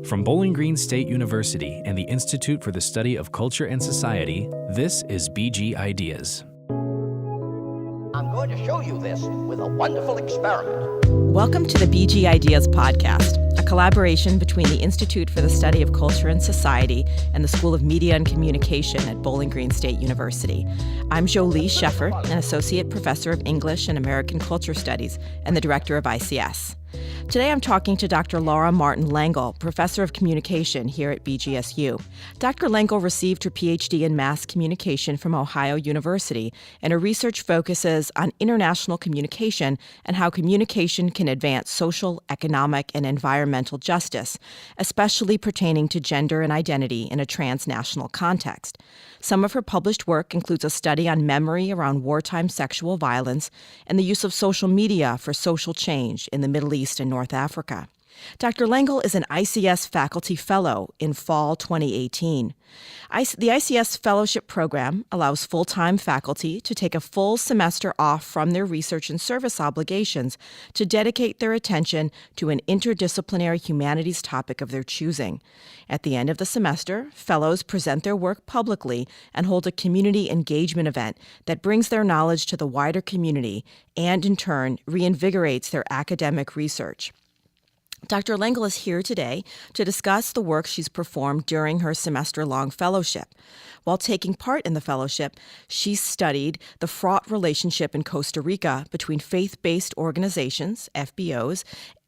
From Bowling Green State University and the Institute for the Study of Culture and Society, this is BG Ideas. I'm going to show you this with a wonderful experiment. Welcome to the BG Ideas podcast, a collaboration between the Institute for the Study of Culture and Society and the School of Media and Communication at Bowling Green State University. I'm Jolie Sheffert, an associate professor of English and American Culture Studies and the director of ICS. Today I'm talking to Dr. Lara Lengel, professor of communication here at BGSU. Dr. Lengel received her PhD in mass communication from Ohio University, and her research focuses on international communication and how communication can advance social, economic, and environmental justice, especially pertaining to gender and identity in a transnational context. Some of her published work includes a study on memory around wartime sexual violence and the use of social media for social change in the Middle East and North Africa. Dr. Lengel is an ICS Faculty Fellow in fall 2018. The ICS Fellowship Program allows full-time faculty to take a full semester off from their research and service obligations to dedicate their attention to an interdisciplinary humanities topic of their choosing. At the end of the semester, fellows present their work publicly and hold a community engagement event that brings their knowledge to the wider community and, in turn, reinvigorates their academic research. Dr. Lengel is here today to discuss the work she's performed during her semester-long fellowship. While taking part in the fellowship, she studied the fraught relationship in Costa Rica between faith-based organizations, FBOs,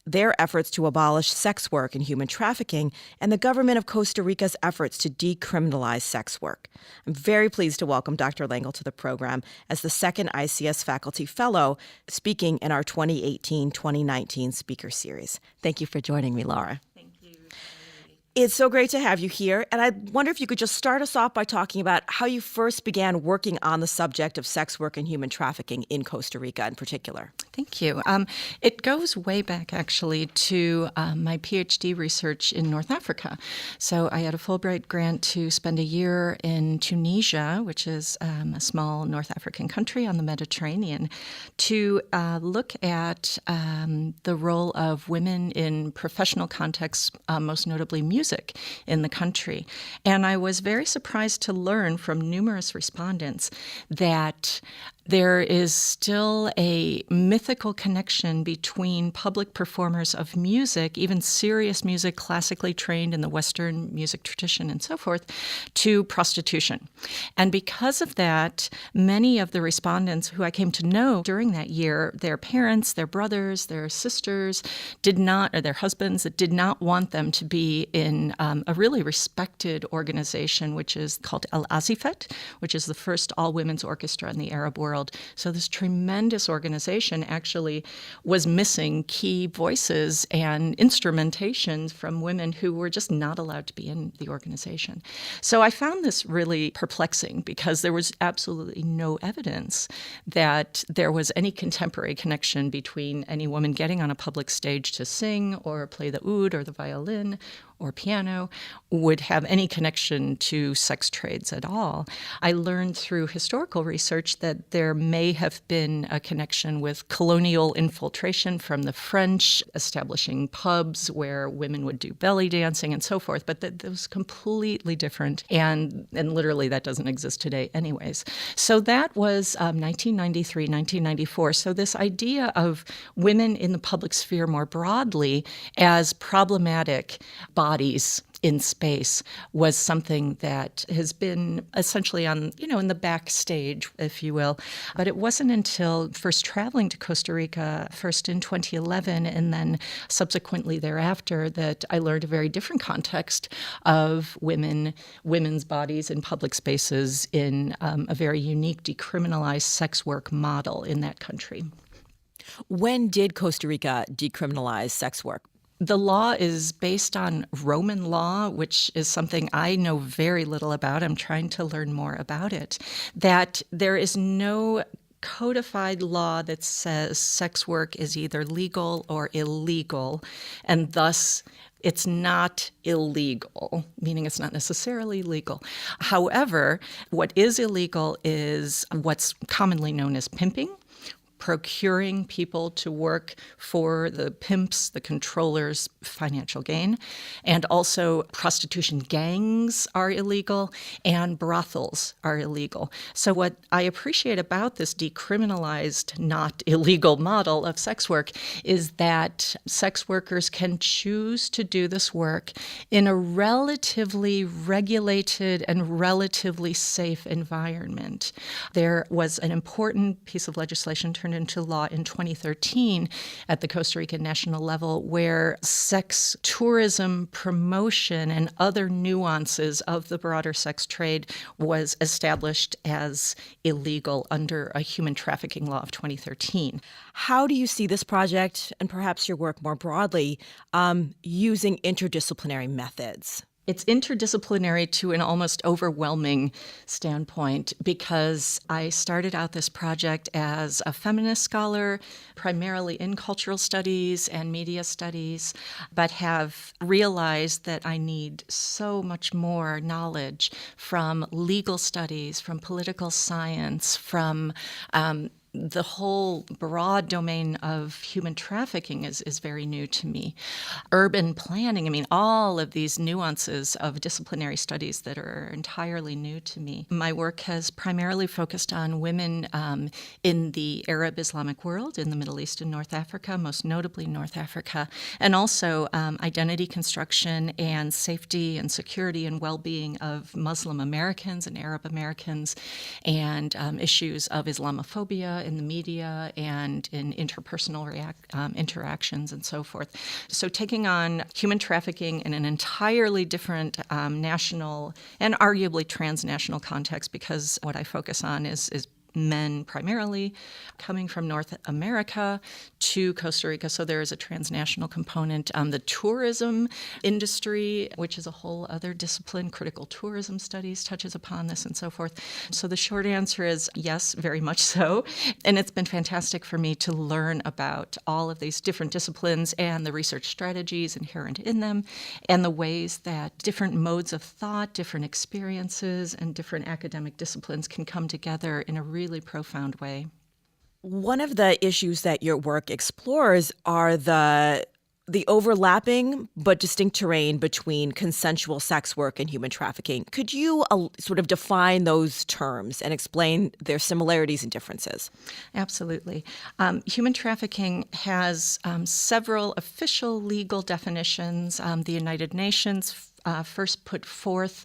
their efforts to abolish sex work and human trafficking, and the government of Costa Rica's efforts to decriminalize sex work. I'm very pleased to welcome Dr. Lengel to the program as the second ICS Faculty Fellow, speaking in our 2018-2019 speaker series. Thank you for joining me, Lara. It's so great to have you here, and I wonder if you could just start us off by talking about how you first began working on the subject of sex work and human trafficking in Costa Rica in particular. Thank you. It goes way back, actually, to my PhD research in North Africa. So I had a Fulbright grant to spend a year in Tunisia, which is a small North African country on the Mediterranean, to look at the role of women in professional contexts, most notably music in the country. And I was very surprised to learn from numerous respondents that there is still a mythical connection between public performers of music, even serious music, classically trained in the Western music tradition and so forth, to prostitution. And because of that, many of the respondents who I came to know during that year, their parents, their brothers, their sisters did not, or their husbands, did not want them to be in a really respected organization, which is called El Azifet, which is the first all-women's orchestra in the Arab world. So this tremendous organization actually was missing key voices and instrumentations from women who were just not allowed to be in the organization. So I found this really perplexing because there was absolutely no evidence that there was any contemporary connection between any woman getting on a public stage to sing or play the oud or the violin or piano would have any connection to sex trades at all. I learned through historical research that there may have been a connection with colonial infiltration from the French, establishing pubs where women would do belly dancing and so forth, but that was completely different, and literally that doesn't exist today anyways. So that was 1993, 1994. So this idea of women in the public sphere more broadly as problematic bodies in space was something that has been essentially on, in the backstage, if you will. But it wasn't until first traveling to Costa Rica, first in 2011, and then subsequently thereafter, that I learned a very different context of women's bodies in public spaces in a very unique decriminalized sex work model in that country. When did Costa Rica decriminalize sex work? The law is based on Roman law, which is something I know very little about. I'm trying to learn more about it. That there is no codified law that says sex work is either legal or illegal, and thus it's not illegal, meaning it's not necessarily legal. However, what is illegal is what's commonly known as pimping, procuring people to work for the pimps, the controllers' financial gain. And also prostitution gangs are illegal and brothels are illegal. So what I appreciate about this decriminalized, not illegal model of sex work is that sex workers can choose to do this work in a relatively regulated and relatively safe environment. There was an important piece of legislation turned into law in 2013 at the Costa Rican national level where sex tourism promotion and other nuances of the broader sex trade was established as illegal under a human trafficking law of 2013. How do you see this project and perhaps your work more broadly using interdisciplinary methods? It's interdisciplinary to an almost overwhelming standpoint because I started out this project as a feminist scholar, primarily in cultural studies and media studies, but have realized that I need so much more knowledge from legal studies, from political science, from the whole broad domain of human trafficking is very new to me. Urban planning, all of these nuances of disciplinary studies that are entirely new to me. My work has primarily focused on women in the Arab Islamic world, in the Middle East and North Africa, most notably North Africa, and also identity construction and safety and security and well-being of Muslim Americans and Arab Americans, and issues of Islamophobia in the media and in interpersonal interactions and so forth. So taking on human trafficking in an entirely different national and arguably transnational context, because what I focus on is men primarily coming from North America to Costa Rica. So there is a transnational component. The tourism industry, which is a whole other discipline, critical tourism studies touches upon this and so forth. So the short answer is yes, very much so. And it's been fantastic for me to learn about all of these different disciplines and the research strategies inherent in them and the ways that different modes of thought, different experiences, and different academic disciplines can come together in a really profound way. One of the issues that your work explores are the overlapping but distinct terrain between consensual sex work and human trafficking. Could you sort of define those terms and explain their similarities and differences? Absolutely. Human trafficking has several official legal definitions. The United Nations first put forth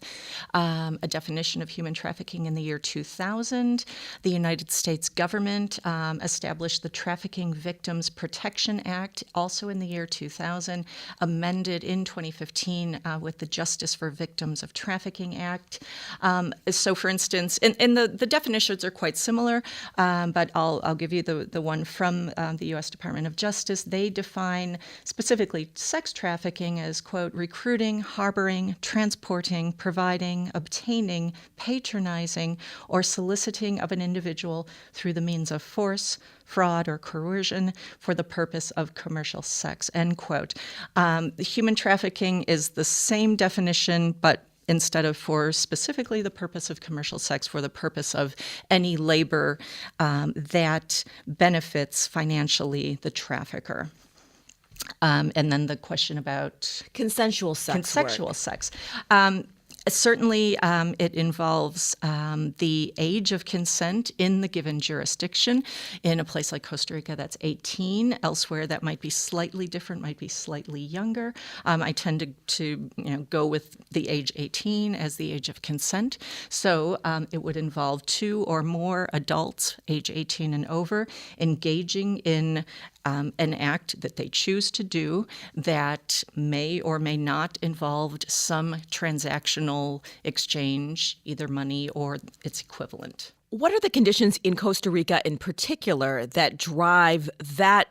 a definition of human trafficking in the year 2000. The United States government established the Trafficking Victims Protection Act, also in the year 2000, amended in 2015 with the Justice for Victims of Trafficking Act. So, for instance, and the definitions are quite similar, but I'll give you the one from the U.S. Department of Justice. They define specifically sex trafficking as, quote, recruiting, harboring, transporting, providing, obtaining, patronizing, or soliciting of an individual through the means of force, fraud, or coercion for the purpose of commercial sex, end quote. Human trafficking is the same definition, but instead of for specifically the purpose of commercial sex, for the purpose of any labor that benefits financially the trafficker. And then the question about consensual sex. Certainly, it involves the age of consent in the given jurisdiction. In a place like Costa Rica, that's 18. Elsewhere, that might be slightly different, might be slightly younger. I tend to go with the age 18 as the age of consent. So it would involve 2 or more adults, age 18 and over, engaging in an act that they choose to do that may or may not involve some transactional exchange, either money or its equivalent. What are the conditions in Costa Rica in particular that drive that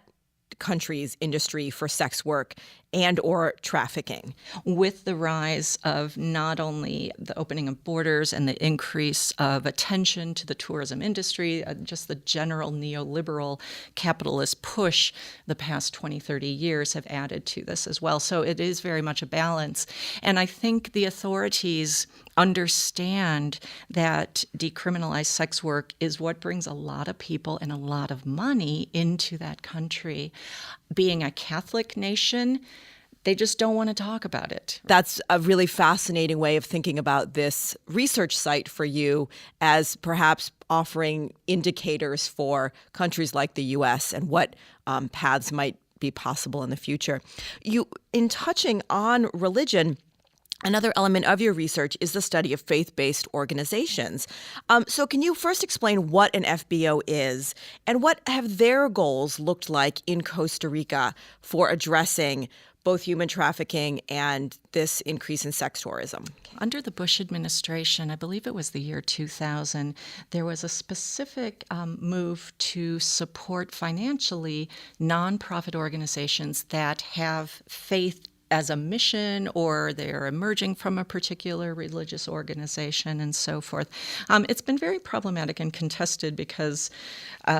country's industry for sex work and or trafficking? With the rise of not only the opening of borders and the increase of attention to the tourism industry, just the general neoliberal capitalist push the past 20, 30 years have added to this as well. So it is very much a balance. And I think the authorities understand that decriminalized sex work is what brings a lot of people and a lot of money into that country. Being a Catholic nation, they just don't want to talk about it. That's a really fascinating way of thinking about this research site for you as perhaps offering indicators for countries like the U.S. and what paths might be possible in the future. In touching on religion, another element of your research is the study of faith-based organizations. So can you first explain what an FBO is and what have their goals looked like in Costa Rica for addressing both human trafficking and this increase in sex tourism? Under the Bush administration, I believe it was the year 2000, there was a specific move to support financially nonprofit organizations that have faith as a mission, or they're emerging from a particular religious organization and so forth. It's been very problematic and contested because,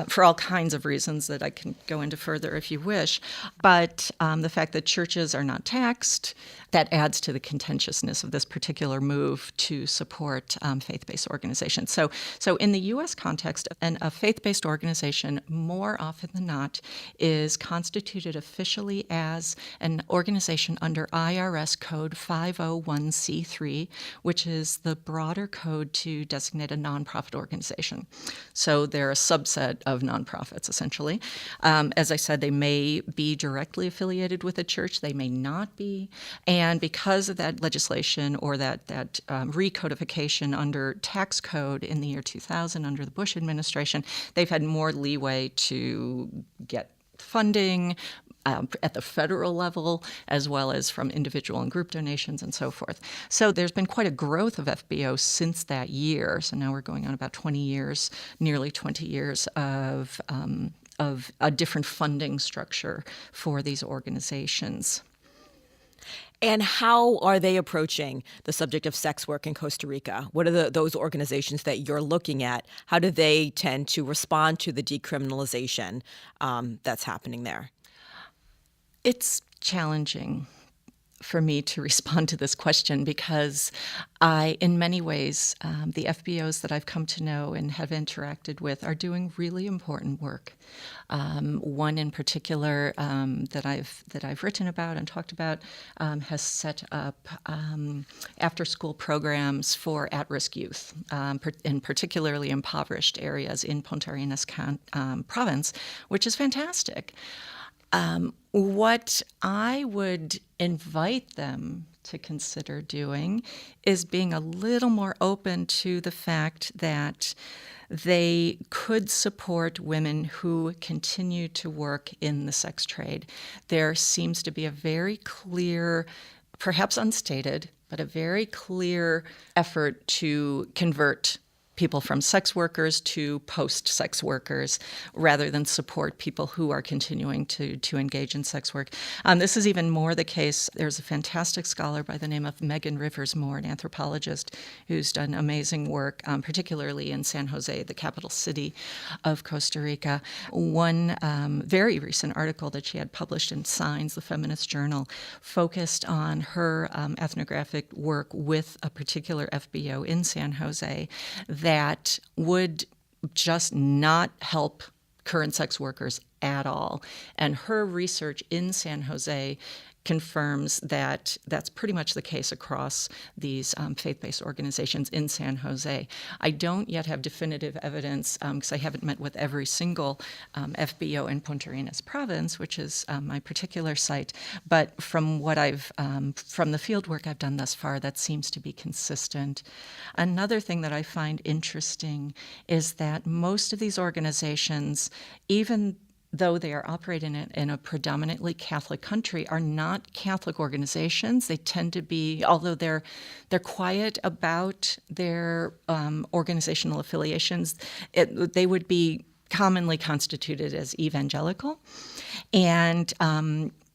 for all kinds of reasons that I can go into further if you wish, but the fact that churches are not taxed, that adds to the contentiousness of this particular move to support faith-based organizations. So in the U.S. context, a faith-based organization, more often than not, is constituted officially as an organization under IRS Code 501c3, which is the broader code to designate a nonprofit organization. So they're a subset of nonprofits, essentially. As I said, they may be directly affiliated with a church, they may not be, and because of that legislation or that recodification under tax code in the year 2000 under the Bush administration, they've had more leeway to get funding at the federal level, as well as from individual and group donations and so forth. So there's been quite a growth of FBO since that year. So now we're going on about 20 years, nearly 20 years of a different funding structure for these organizations. And how are they approaching the subject of sex work in Costa Rica? What are those organizations that you're looking at? How do they tend to respond to the decriminalization that's happening there? It's challenging for me to respond to this question because in many ways, the FBOs that I've come to know and have interacted with are doing really important work. One in particular that I've written about and talked about has set up after-school programs for at-risk youth, in particularly impoverished areas in Punta Arenas province, which is fantastic. What I would invite them to consider doing is being a little more open to the fact that they could support women who continue to work in the sex trade. There seems to be a very clear, perhaps unstated, but a very clear effort to convert people from sex workers to post-sex workers rather than support people who are continuing to engage in sex work. This is even more the case. There's a fantastic scholar by the name of Megan Rivers Moore, an anthropologist, who's done amazing work, particularly in San Jose, the capital city of Costa Rica. One very recent article that she had published in Signs, the feminist journal, focused on her ethnographic work with a particular FBO in San Jose that would just not help current sex workers at all. And her research in San Jose confirms that that's pretty much the case across these faith-based organizations in San Jose. I don't yet have definitive evidence because I haven't met with every single FBO in Punta Arenas province, which is my particular site. But from what from the field work I've done thus far, that seems to be consistent. Another thing that I find interesting is that most of these organizations, even though they are operating in a predominantly Catholic country, are not Catholic organizations. They tend to be, although they're quiet about their organizational affiliations, they would be commonly constituted as evangelical, and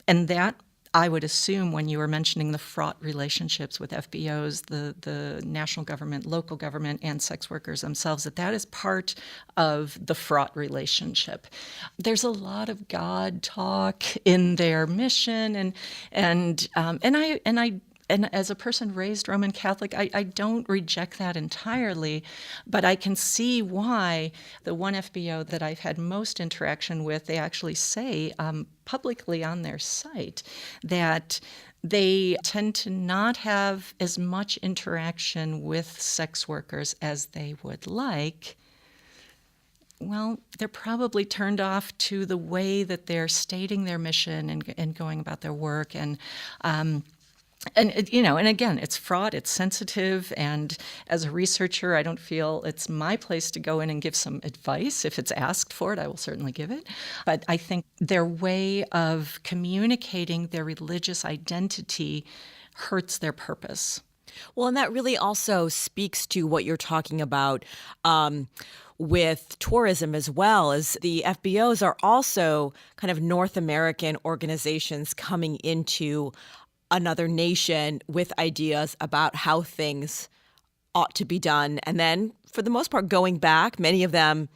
that, I would assume, when you were mentioning the fraught relationships with FBOs, the national government, local government, and sex workers themselves, that is part of the fraught relationship. There's a lot of God talk in their mission, and I And as a person raised Roman Catholic, I don't reject that entirely, but I can see why the one FBO that I've had most interaction with, they actually say publicly on their site that they tend to not have as much interaction with sex workers as they would like. Well, they're probably turned off to the way that they're stating their mission and going about their work. And again, it's fraught, it's sensitive, and as a researcher, I don't feel it's my place to go in and give some advice. If it's asked for it, I will certainly give it. But I think their way of communicating their religious identity hurts their purpose. Well, and that really also speaks to what you're talking about with tourism as well, as the FBOs are also kind of North American organizations coming into another nation with ideas about how things ought to be done. And then, for the most part, going back, many of them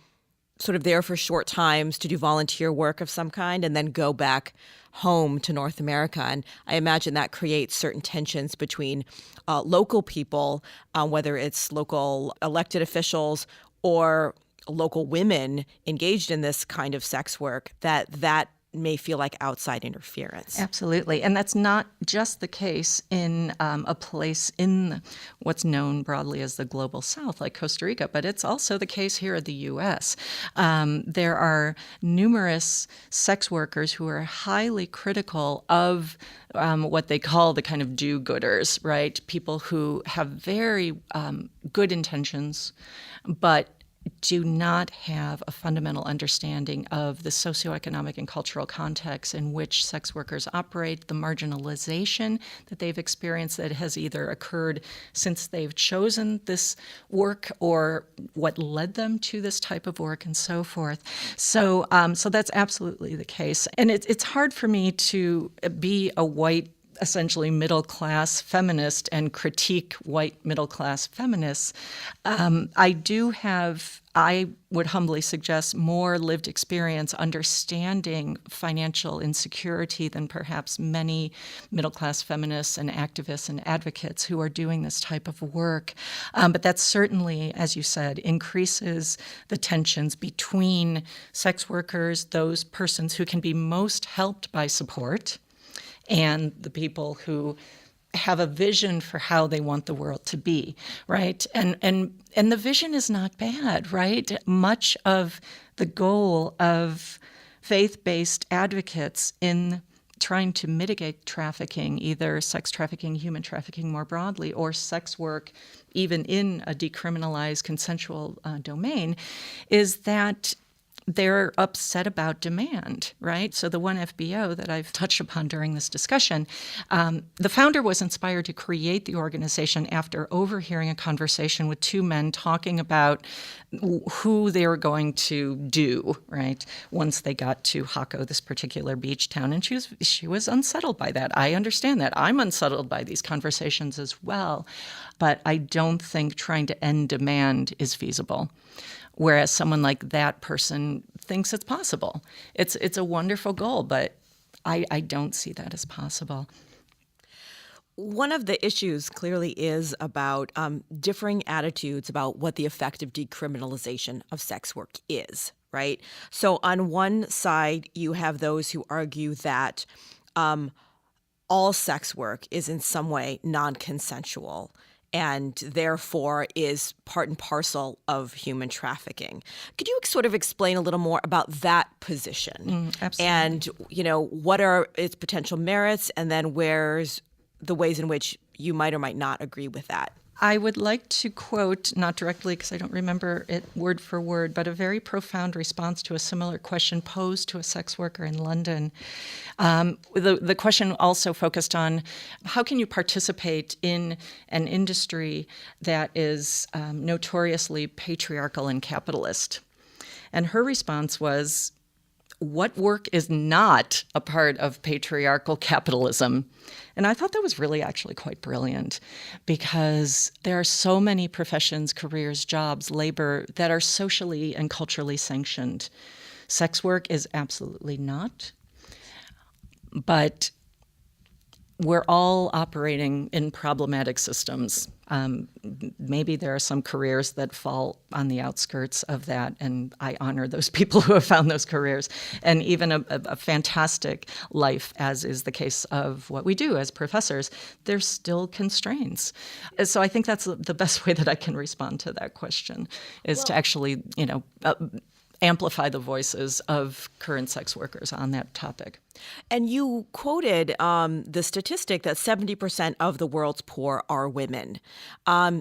sort of there for short times to do volunteer work of some kind and then go back home to North America. And I imagine that creates certain tensions between local people, whether it's local elected officials or local women engaged in this kind of sex work, that may feel like outside interference. Absolutely. And that's not just the case in a place in what's known broadly as the global south, like Costa Rica, but it's also the case here in the U.S. There are numerous sex workers who are highly critical of what they call the kind of do-gooders, right? People who have very good intentions, but do not have a fundamental understanding of the socioeconomic and cultural context in which sex workers operate, the marginalization that they've experienced that has either occurred since they've chosen this work or what led them to this type of work and so forth. So that's absolutely the case. And it's hard for me to be a white, essentially middle-class feminist and critique white middle-class feminists. I would humbly suggest, more lived experience understanding financial insecurity than perhaps many middle-class feminists and activists and advocates who are doing this type of work. But that certainly, as you said, increases the tensions between sex workers, those persons who can be most helped by support, and the people who have a vision for how they want the world to be, right? And the vision is not bad, right? Much of the goal of faith-based advocates in trying to mitigate trafficking, either sex trafficking, human trafficking more broadly, or sex work, even in a decriminalized consensual domain, is that they're upset about demand, right? So the one FBO that I've touched upon during this discussion, the founder was inspired to create the organization after overhearing a conversation with two men talking about who they were going to do, right, once they got to Jaco, this particular beach town. And she was unsettled by that. I understand that. I'm unsettled by these conversations as well. But I don't think trying to end demand is feasible. Whereas someone like that person thinks it's possible. It's a wonderful goal, but I don't see that as possible. One of the issues clearly is about differing attitudes about what the effect of decriminalization of sex work is, right? So on one side, you have those who argue that all sex work is in some way non-consensual and therefore is part and parcel of human trafficking. Could you sort of explain a little more about that position? Absolutely. And, what are its potential merits, and then where's the ways in which you might or might not agree with that? I would like to quote, not directly because I don't remember it word for word, but a very profound response to a similar question posed to a sex worker in London. The question also focused on how can you participate in an industry that is notoriously patriarchal and capitalist? And her response was, what work is not a part of patriarchal capitalism? And I thought that was really actually quite brilliant, because there are so many professions, careers, jobs, labor that are socially and culturally sanctioned. Sex work is absolutely not. But we're all operating in problematic systems. Maybe there are some careers that fall on the outskirts of that, and I honor those people who have found those careers, and even a fantastic life, as is the case of what we do as professors. There's still constraints. So I think that's the best way that I can respond to that question, is to actually, amplify the voices of current sex workers on that topic. And you quoted the statistic that 70% of the world's poor are women.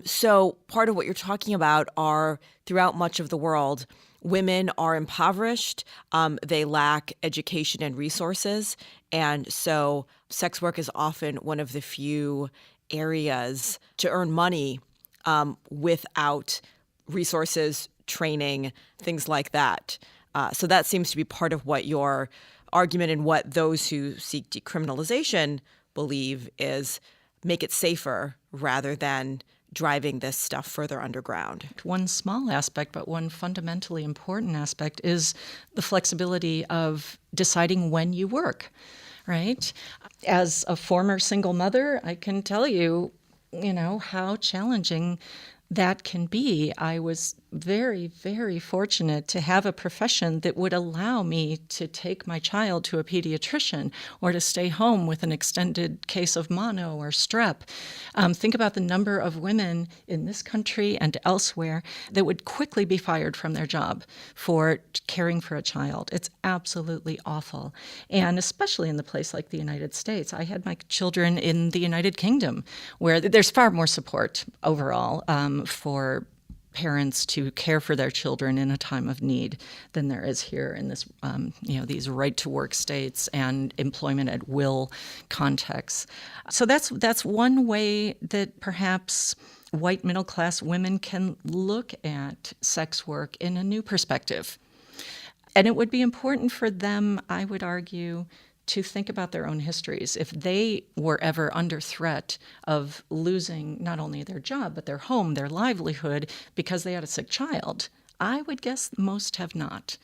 So part of what you're talking about are, throughout much of the world, women are impoverished, they lack education and resources, and so sex work is often one of the few areas to earn money without resources, training, things like that. So that seems to be part of what your argument and what those who seek decriminalization believe is make it safer rather than driving this stuff further underground. One small aspect, but one fundamentally important aspect, is the flexibility of deciding when you work, right? As a former single mother, I can tell you, how challenging that can be. I was very, very fortunate to have a profession that would allow me to take my child to a pediatrician or to stay home with an extended case of mono or strep. Think about the number of women in this country and elsewhere that would quickly be fired from their job for caring for a child. It's absolutely awful. And especially in the place like the United States. I had my children in the United Kingdom, where there's far more support overall for parents to care for their children in a time of need than there is here in this, these right-to-work states and employment at will contexts. So that's one way that perhaps white middle-class women can look at sex work in a new perspective. And it would be important for them, I would argue, to think about their own histories. If they were ever under threat of losing not only their job, but their home, their livelihood, because they had a sick child, I would guess most have not.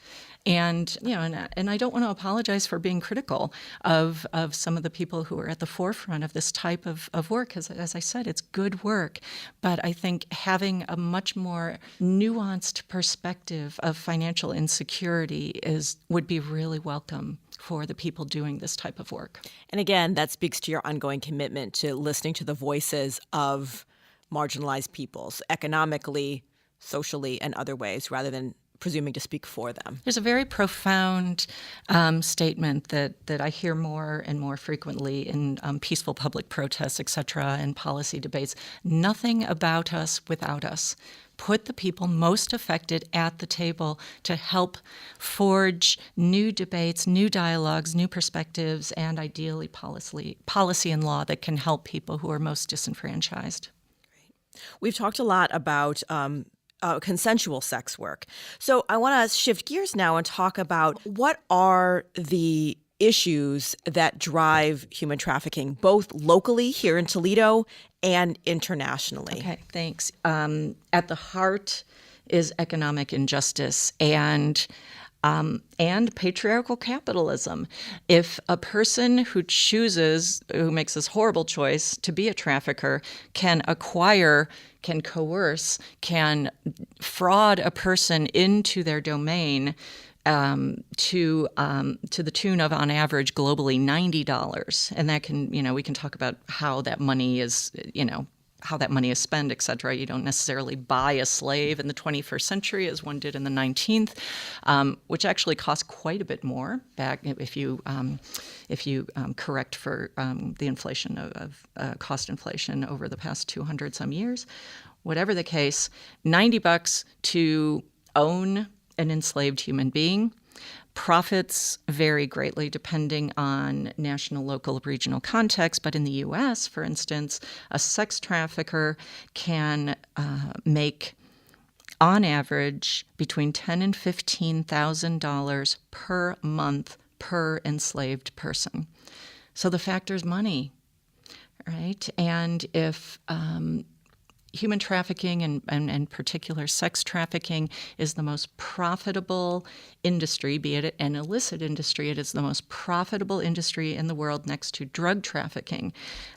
And and I don't want to apologize for being critical of some of the people who are at the forefront of this type of work, because as I said, it's good work. But I think having a much more nuanced perspective of financial insecurity would be really welcome for the people doing this type of work. And again, that speaks to your ongoing commitment to listening to the voices of marginalized peoples economically, socially, and other ways, rather than presuming to speak for them. There's a very profound statement that I hear more and more frequently in peaceful public protests, et cetera, and policy debates. Nothing about us without us. Put the people most affected at the table to help forge new debates, new dialogues, new perspectives, and ideally policy and law that can help people who are most disenfranchised. We've talked a lot about consensual sex work. So I want to shift gears now and talk about what are the issues that drive human trafficking, both locally here in Toledo and internationally. Okay, thanks. At the heart is economic injustice and patriarchal capitalism. If a person who makes this horrible choice to be a trafficker can acquire, can coerce, can fraud a person into their domain to the tune of, on average, globally $90, and that can, we can talk about how that money is, how that money is spent, et cetera. You don't necessarily buy a slave in the 21st century as one did in the 19th, which actually costs quite a bit more back if you correct for the inflation of cost inflation over the past 200 some years. Whatever the case, $90 to own an enslaved human being. Profits vary greatly depending on national, local, regional context, but in the U.S., for instance, a sex trafficker can make, on average, between $10,000 and $15,000 per month per enslaved person. So the factor is money, right? And if human trafficking and in particular sex trafficking is the most profitable industry, be it an illicit industry. It is the most profitable industry in the world next to drug trafficking.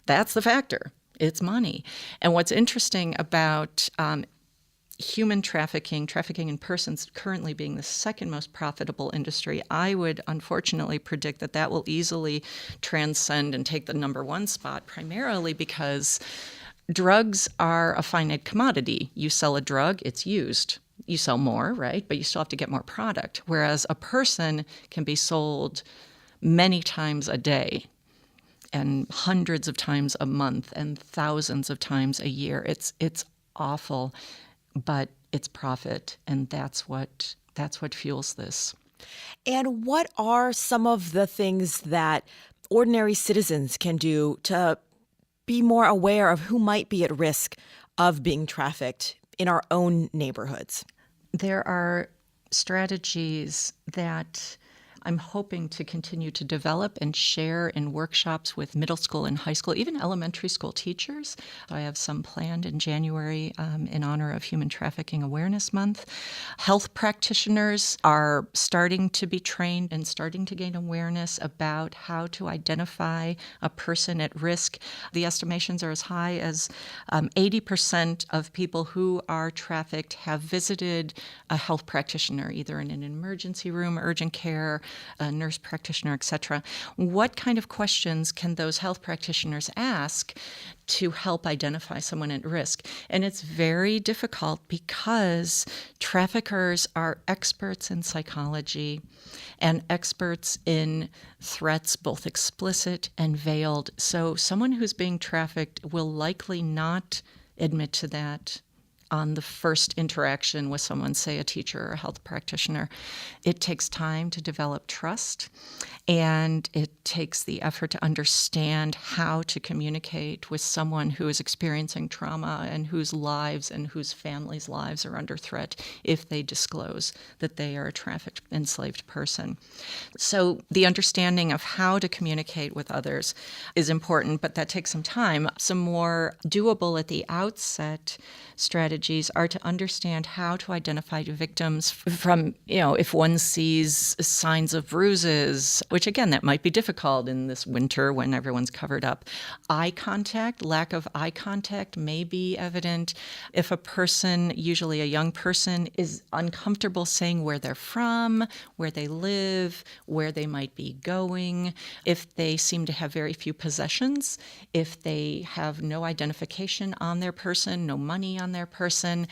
That's the factor. It's money. And what's interesting about human trafficking in persons currently being the second most profitable industry, I would unfortunately predict that will easily transcend and take the number one spot, primarily because drugs are a finite commodity. You sell a drug, it's used. You sell more, right? But you still have to get more product. Whereas a person can be sold many times a day and hundreds of times a month and thousands of times a year. It's awful. But it's profit, and that's what fuels this. And what are some of the things that ordinary citizens can do to be more aware of who might be at risk of being trafficked in our own neighborhoods? There are strategies that I'm hoping to continue to develop and share in workshops with middle school and high school, even elementary school teachers. I have some planned in January in honor of Human Trafficking Awareness Month. Health practitioners are starting to be trained and starting to gain awareness about how to identify a person at risk. The estimations are as high as 80% of people who are trafficked have visited a health practitioner, either in an emergency room, urgent care, a nurse practitioner, etc. What kind of questions can those health practitioners ask to help identify someone at risk? And it's very difficult because traffickers are experts in psychology and experts in threats, both explicit and veiled. So someone who's being trafficked will likely not admit to that on the first interaction with someone, say a teacher or a health practitioner. It takes time to develop trust, and it takes the effort to understand how to communicate with someone who is experiencing trauma and whose lives and whose families' lives are under threat if they disclose that they are a trafficked, enslaved person. So the understanding of how to communicate with others is important, but that takes some time. Some more doable at the outset strategies are to understand how to identify victims from, if one sees signs of bruises, which again, that might be difficult in this winter when everyone's covered up. Eye contact, lack of eye contact may be evident. If a person, usually a young person, is uncomfortable saying where they're from, where they live, where they might be going, if they seem to have very few possessions, if they have no identification on their person, no money on their person,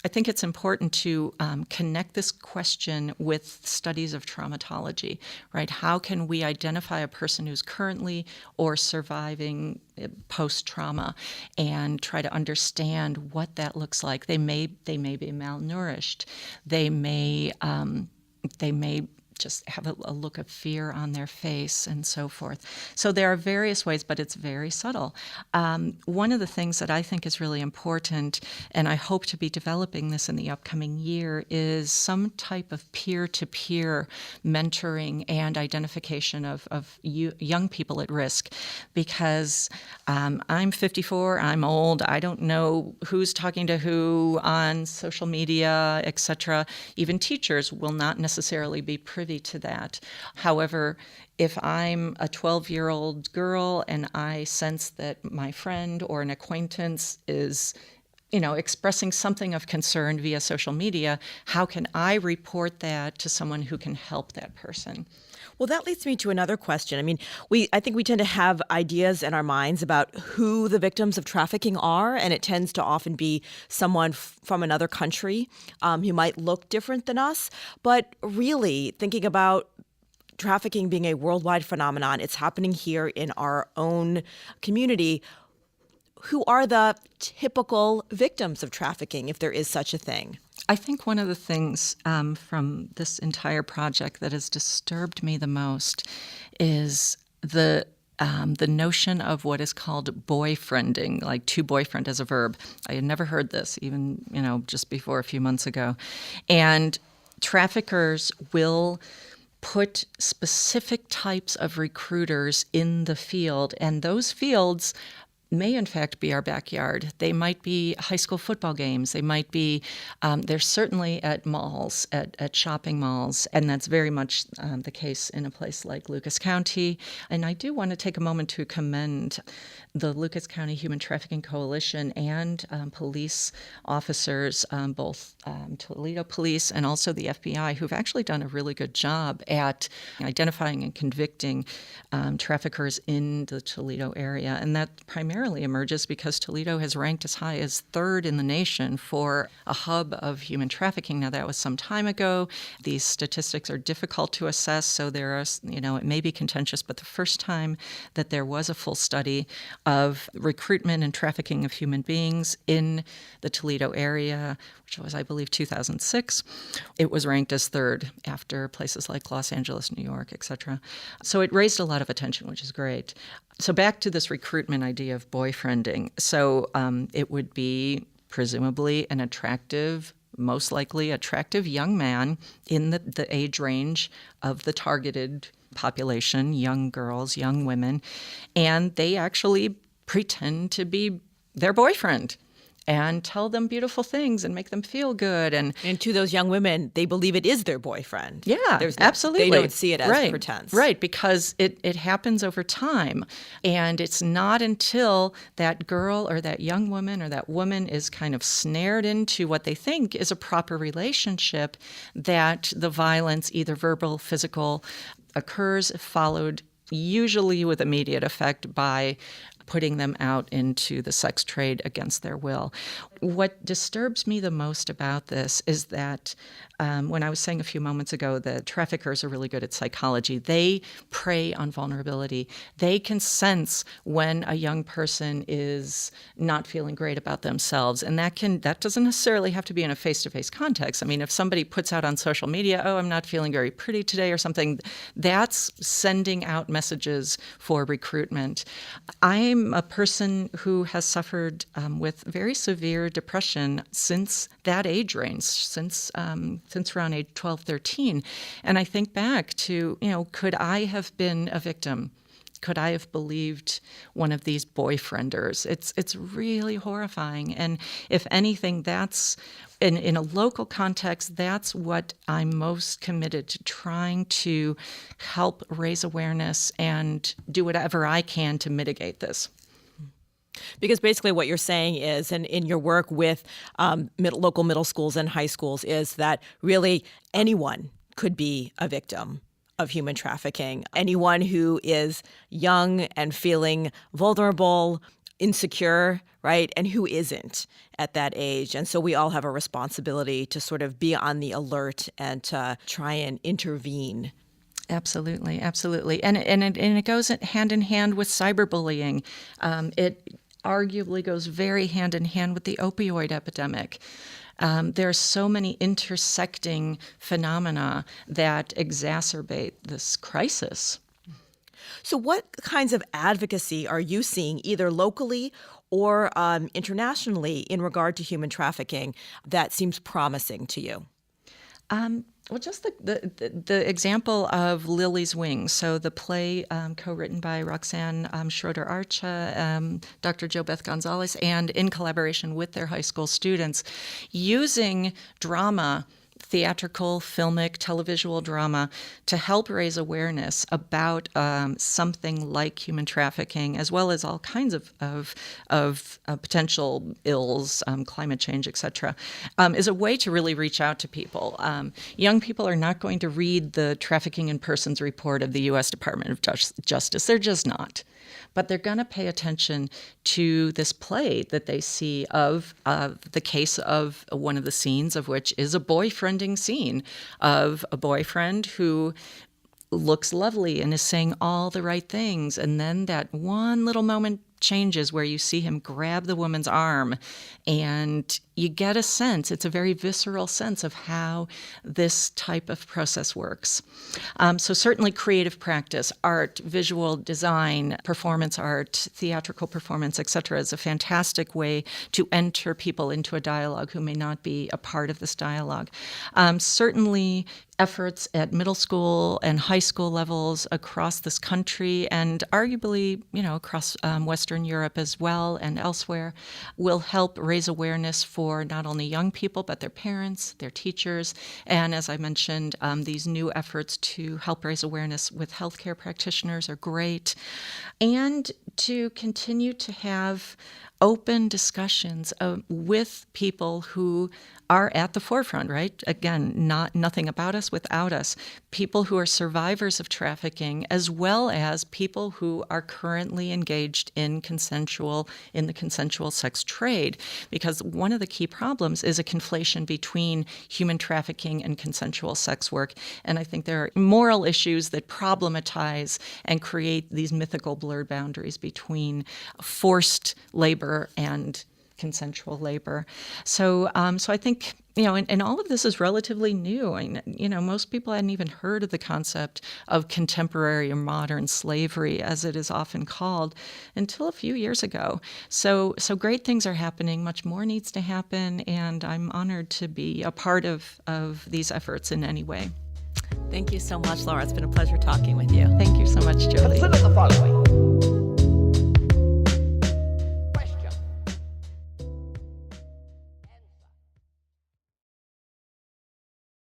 I think it's important to connect this question with studies of traumatology, right? How can we identify a person who's currently or surviving post-trauma and try to understand what that looks like? They may be malnourished. They may just have a look of fear on their face and so forth. So there are various ways, but it's very subtle. One of the things that I think is really important, and I hope to be developing this in the upcoming year, is some type of peer-to-peer mentoring and identification of young people at risk. Because I'm 54, I'm old, I don't know who's talking to who on social media, etc. Even teachers will not necessarily be privy to that. However, if I'm a 12-year-old girl and I sense that my friend or an acquaintance is expressing something of concern via social media, how can I report that to someone who can help that person? Well, that leads me to another question. I mean, I think we tend to have ideas in our minds about who the victims of trafficking are, and it tends to often be someone from another country who might look different than us. But really, thinking about trafficking being a worldwide phenomenon, it's happening here in our own community. Who are the typical victims of trafficking, if there is such a thing? I think one of the things from this entire project that has disturbed me the most is the notion of what is called boyfriending, like to boyfriend as a verb. I had never heard this, even just before a few months ago. And traffickers will put specific types of recruiters in the field, and those fields may in fact be our backyard. They might be high school football games. They might be, they're certainly at malls, at shopping malls, and that's very much the case in a place like Lucas County. And I do want to take a moment to commend the Lucas County Human Trafficking Coalition and police officers, both Toledo Police and also the FBI, who've actually done a really good job at identifying and convicting traffickers in the Toledo area. And that primarily emerges because Toledo has ranked as high as third in the nation for a hub of human trafficking. Now, that was some time ago. These statistics are difficult to assess, so there are, it may be contentious, but the first time that there was a full study of recruitment and trafficking of human beings in the Toledo area, which was, I believe, 2006, it was ranked as third after places like Los Angeles, New York, etc. So it raised a lot of attention, which is great. So back to this recruitment idea of boyfriending. So it would be presumably an attractive, most likely attractive young man in the age range of the targeted population, young girls, young women, and they actually pretend to be their boyfriend and tell them beautiful things and make them feel good. And to those young women, they believe it is their boyfriend. Yeah, absolutely. They don't see it as pretense. Right, because it happens over time. And it's not until that girl or that young woman or that woman is kind of snared into what they think is a proper relationship that the violence, either verbal, physical, occurs, followed usually with immediate effect by putting them out into the sex trade against their will. What disturbs me the most about this is that when I was saying a few moments ago that traffickers are really good at psychology, they prey on vulnerability. They can sense when a young person is not feeling great about themselves, and that doesn't necessarily have to be in a face-to-face context. I mean, if somebody puts out on social media, "Oh, I'm not feeling very pretty today," or something, that's sending out messages for recruitment. I'm a person who has suffered with very severe depression since that age range, since around age 12, 13. And I think back to, could I have been a victim? Could I have believed one of these boyfrienders? It's really horrifying. And if anything, that's in a local context, that's what I'm most committed to, trying to help raise awareness and do whatever I can to mitigate this. Because basically what you're saying is, and in your work with local middle schools and high schools, is that really anyone could be a victim of human trafficking. Anyone who is young and feeling vulnerable, insecure, right, and who isn't at that age. And so we all have a responsibility to sort of be on the alert and to try and intervene. Absolutely, absolutely. And it goes hand in hand with cyberbullying. It arguably goes very hand in hand with the opioid epidemic. There are so many intersecting phenomena that exacerbate this crisis. So what kinds of advocacy are you seeing either locally or internationally in regard to human trafficking that seems promising to you? Well, just the example of Lily's Wings. So the play co-written by Roxanne Schroeder-Archa, Dr. Jo Beth Gonzalez, and in collaboration with their high school students, using drama, theatrical, filmic, televisual drama to help raise awareness about something like human trafficking, as well as all kinds of potential ills, climate change, etc., is a way to really reach out to people. Young people are not going to read the Trafficking in Persons report of the U.S. Department of Justice. They're just not. But they're going to pay attention to this play that they see of the case of one of the scenes, of which is a boyfriending scene of a boyfriend who looks lovely and is saying all the right things. And then that one little moment changes where you see him grab the woman's arm and you get a sense, it's a very visceral sense of how this type of process works. So certainly creative practice, art, visual design, performance art, theatrical performance, etc., is a fantastic way to enter people into a dialogue who may not be a part of this dialogue. Certainly efforts at middle school and high school levels across this country and arguably, across Western Europe as well and elsewhere will help raise awareness for not only young people, but their parents, their teachers, and as I mentioned, these new efforts to help raise awareness with healthcare practitioners are great. And to continue to have open discussions with people who are at the forefront, right? Again, nothing about us without us. People who are survivors of trafficking, as well as people who are currently engaged in the consensual sex trade. Because one of the key problems is a conflation between human trafficking and consensual sex work. And I think there are moral issues that problematize and create these mythical blurred boundaries between forced labor and consensual labor. So I think, and all of this is relatively new. Most people hadn't even heard of the concept of contemporary or modern slavery, as it is often called, until a few years ago. So great things are happening. Much more needs to happen, and I'm honored to be a part of these efforts in any way. Thank you so much, Lara. It's been a pleasure talking with you. Thank you so much, Jolie. Consider the following.